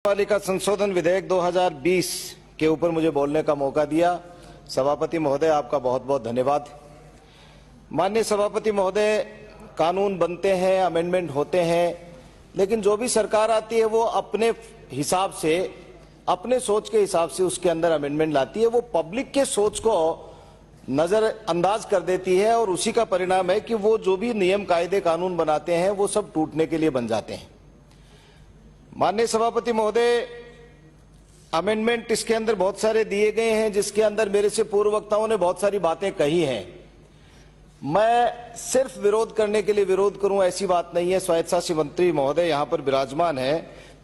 पालिका संशोधन विधेयक 2020 के ऊपर मुझे बोलने का मौका दिया। सभापति महोदय, आपका बहुत बहुत धन्यवाद। माननीय सभापति महोदय, कानून बनते हैं, अमेंडमेंट होते हैं, लेकिन जो भी सरकार आती है वो अपने हिसाब से, अपने सोच के हिसाब से उसके अंदर अमेंडमेंट लाती है। वो पब्लिक के सोच को नजरअंदाज कर देती है और उसी का परिणाम है कि वो जो भी नियम कायदे कानून बनाते हैं वो सब टूटने के लिए बन जाते हैं। माननीय सभापति महोदय, अमेंडमेंट इसके अंदर बहुत सारे दिए गए हैं, जिसके अंदर मेरे से पूर्व वक्ताओं ने बहुत सारी बातें कही हैं। मैं सिर्फ विरोध करने के लिए विरोध करूं ऐसी बात नहीं है। स्वायत्त शासी मंत्री महोदय यहां पर विराजमान है।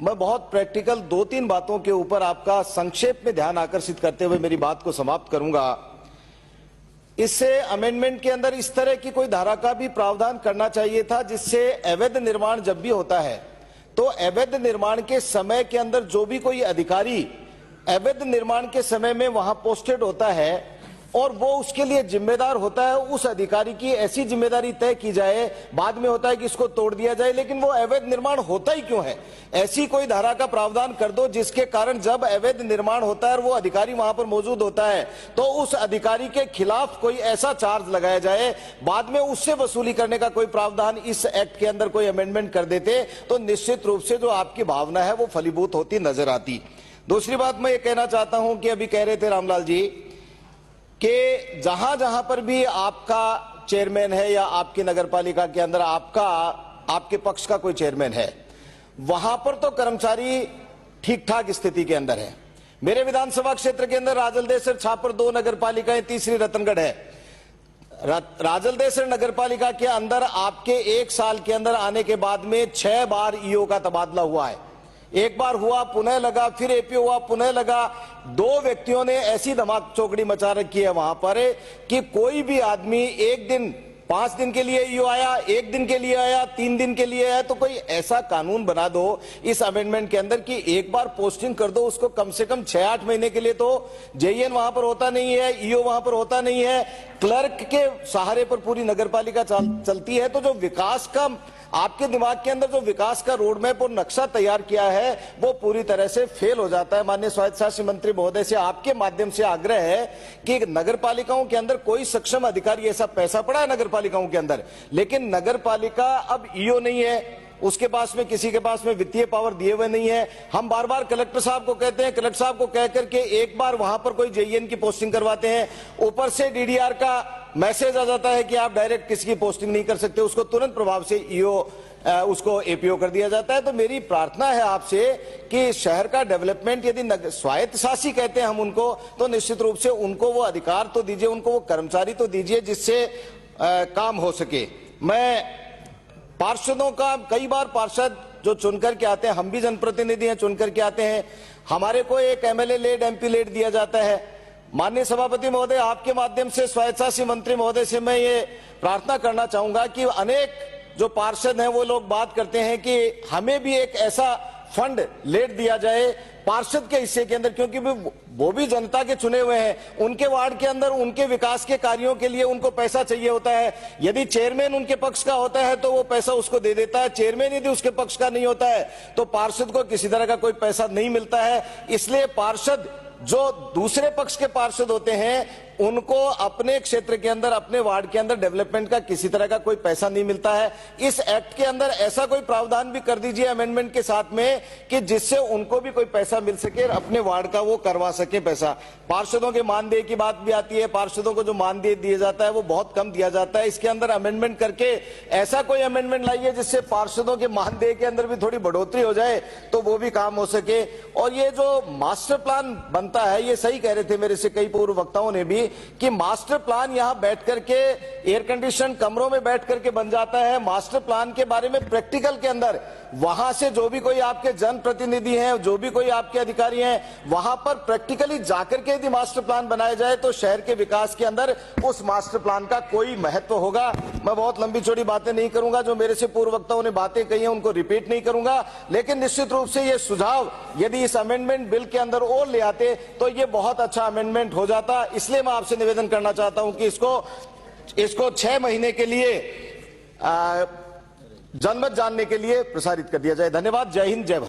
मैं बहुत प्रैक्टिकल 2-3 बातों के ऊपर आपका संक्षेप में ध्यान आकर्षित करते हुए मेरी बात को समाप्त करूंगा। इससे अमेंडमेंट के अंदर इस तरह की कोई धारा का भी प्रावधान करना चाहिए था जिससे अवैध निर्माण जब भी होता है तो अवैध निर्माण के समय के अंदर जो भी कोई अधिकारी अवैध निर्माण के समय में वहां पोस्टेड होता है और वो उसके लिए जिम्मेदार होता है, उस अधिकारी की ऐसी जिम्मेदारी तय की जाए। बाद में होता है कि इसको तोड़ दिया जाए, लेकिन वो अवैध निर्माण होता ही क्यों है? ऐसी कोई धारा का प्रावधान कर दो जिसके कारण जब अवैध निर्माण होता है और वो अधिकारी वहां पर मौजूद होता है तो उस अधिकारी के खिलाफ कोई ऐसा चार्ज लगाया जाए, बाद में उससे वसूली करने का कोई प्रावधान इस एक्ट के अंदर कोई अमेंडमेंट कर देते तो निश्चित रूप से जो आपकी भावना है वो फलीभूत होती नजर आती। दूसरी बात मैं ये कहना चाहता हूं कि अभी कह रहे थे रामलाल जी कि जहां जहां पर भी आपका चेयरमैन है या आपकी नगरपालिका के अंदर आपके पक्ष का कोई चेयरमैन है, वहां पर तो कर्मचारी ठीक ठाक स्थिति के अंदर है। मेरे विधानसभा क्षेत्र के अंदर राजलदेसर, छापर 2 नगरपालिकाएं, तीसरी रतनगढ़ है। राजलदेसर नगरपालिका के अंदर आपके 1 साल के अंदर आने के बाद में 6 बार ईओ का तबादला हुआ है। एक बार हुआ, पुनः लगा, फिर एपीओ हुआ, पुनः लगा। 2 व्यक्तियों ने ऐसी धमाक चौकड़ी मचा रखी है वहां पर कि कोई भी आदमी एक दिन 5 दिन के लिए ईओ आया, 1 दिन के लिए आया, 3 दिन के लिए आया, तो कोई ऐसा कानून बना दो इस अमेंडमेंट के अंदर कि एक बार पोस्टिंग कर दो उसको कम से कम 6-8 महीने के लिए। तो जेईएन वहां पर होता नहीं है, ईओ वहां पर होता नहीं है, क्लर्क के सहारे पर पूरी नगरपालिका चलती है। तो जो विकास का आपके दिमाग के अंदर जो विकास का रोड मैप और नक्शा तैयार किया है वो पूरी तरह से फेल हो जाता है। माननीय स्वायत्त शासी मंत्री महोदय से आपके माध्यम से आग्रह है कि नगरपालिकाओं के अंदर कोई सक्षम अधिकारी, ऐसा पैसा पड़ा है नगरपालिकाओं के अंदर, लेकिन नगरपालिका अब ईओ नहीं है, उसके पास में किसी के पास में वित्तीय पावर दिए हुए नहीं है। हम बार बार कलेक्टर साहब को कहते हैं, कलेक्टर साहब को कहकर के एक बार वहां पर कोई जेईएन की पोस्टिंग करवाते हैं, ऊपर से डीडीआर का मैसेज आ जाता है कि आप डायरेक्ट किसी की पोस्टिंग नहीं कर सकते, उसको तुरंत प्रभाव से ईओ उसको एपीओ कर दिया जाता है। तो मेरी प्रार्थना है आपसे कि शहर का डेवलपमेंट यदि स्वायत्त शासी कहते हैं हम उनको, तो निश्चित रूप से उनको वो अधिकार तो दीजिए, उनको वो कर्मचारी तो दीजिए जिससे काम हो सके। मैं पार्षदों का, कई बार पार्षद जो चुनकर के आते हैं, हम भी जनप्रतिनिधि हैं, चुनकर के आते हैं, हमारे को एक एमएलए लेड, एमपी लेड दिया जाता है। माननीय सभापति महोदय, आपके माध्यम से स्वायत्त शासी मंत्री महोदय से मैं ये प्रार्थना करना चाहूंगा कि अनेक जो पार्षद हैं वो लोग बात करते हैं कि हमें भी एक ऐसा फंड लेट दिया जाए पार्षद के हिस्से के अंदर, क्योंकि वो भी जनता के चुने हुए हैं, उनके वार्ड के अंदर उनके विकास के कार्यों के लिए उनको पैसा चाहिए होता है। यदि चेयरमैन उनके पक्ष का होता है तो वो पैसा उसको दे देता है, चेयरमैन यदि उसके पक्ष का नहीं होता है तो पार्षद को किसी तरह का कोई पैसा नहीं मिलता है। इसलिए पार्षद जो दूसरे पक्ष के पार्षद होते हैं उनको अपने क्षेत्र के अंदर, अपने वार्ड के अंदर डेवलपमेंट का किसी तरह का कोई पैसा नहीं मिलता है। इस एक्ट के अंदर ऐसा कोई प्रावधान भी कर दीजिए अमेंडमेंट के साथ में कि जिससे उनको भी कोई पैसा मिल सके, अपने वार्ड का वो करवा सके पैसा। पार्षदों के मानदेय की बात भी आती है, पार्षदों को जो मानदेय दिया जाता है वो बहुत कम दिया जाता है। इसके अंदर अमेंडमेंट करके ऐसा कोई अमेंडमेंट लाइए जिससे पार्षदों के मानदेय के अंदर भी थोड़ी बढ़ोतरी हो जाए तो वो भी काम हो सके। और ये जो मास्टर प्लान बनता है, ये सही कह रहे थे मेरे से कई पूर्व वक्ताओं ने भी कि मास्टर प्लान यहां बैठ करके एयर कंडीशन कमरों में बैठ करके बन जाता है। मास्टर प्लान के बारे में प्रैक्टिकल के अंदर वहां से जो भी कोई आपके जनप्रतिनिधि हैं, जो भी कोई आपके अधिकारी हैं, वहां पर प्रैक्टिकली जाकर के यदि मास्टर प्लान बनाया जाए तो शहर के विकास के अंदर उस मास्टर प्लान का कोई महत्व होगा। मैं बहुत लंबी चौड़ी बातें नहीं करूंगा, जो मेरे से पूर्व वक्ताओं ने बातें कही हैं उनको रिपीट नहीं करूंगा, लेकिन निश्चित रूप से ये सुझाव यदि इस अमेंडमेंट बिल के अंदर और ले आते तो ये बहुत अच्छा अमेंडमेंट हो जाता। इसलिए मैं आपसे निवेदन करना चाहता हूं कि इसको 6 महीने के लिए जनमत जानने के लिए प्रसारित कर दिया जाए। धन्यवाद। जय हिंद, जय भारत।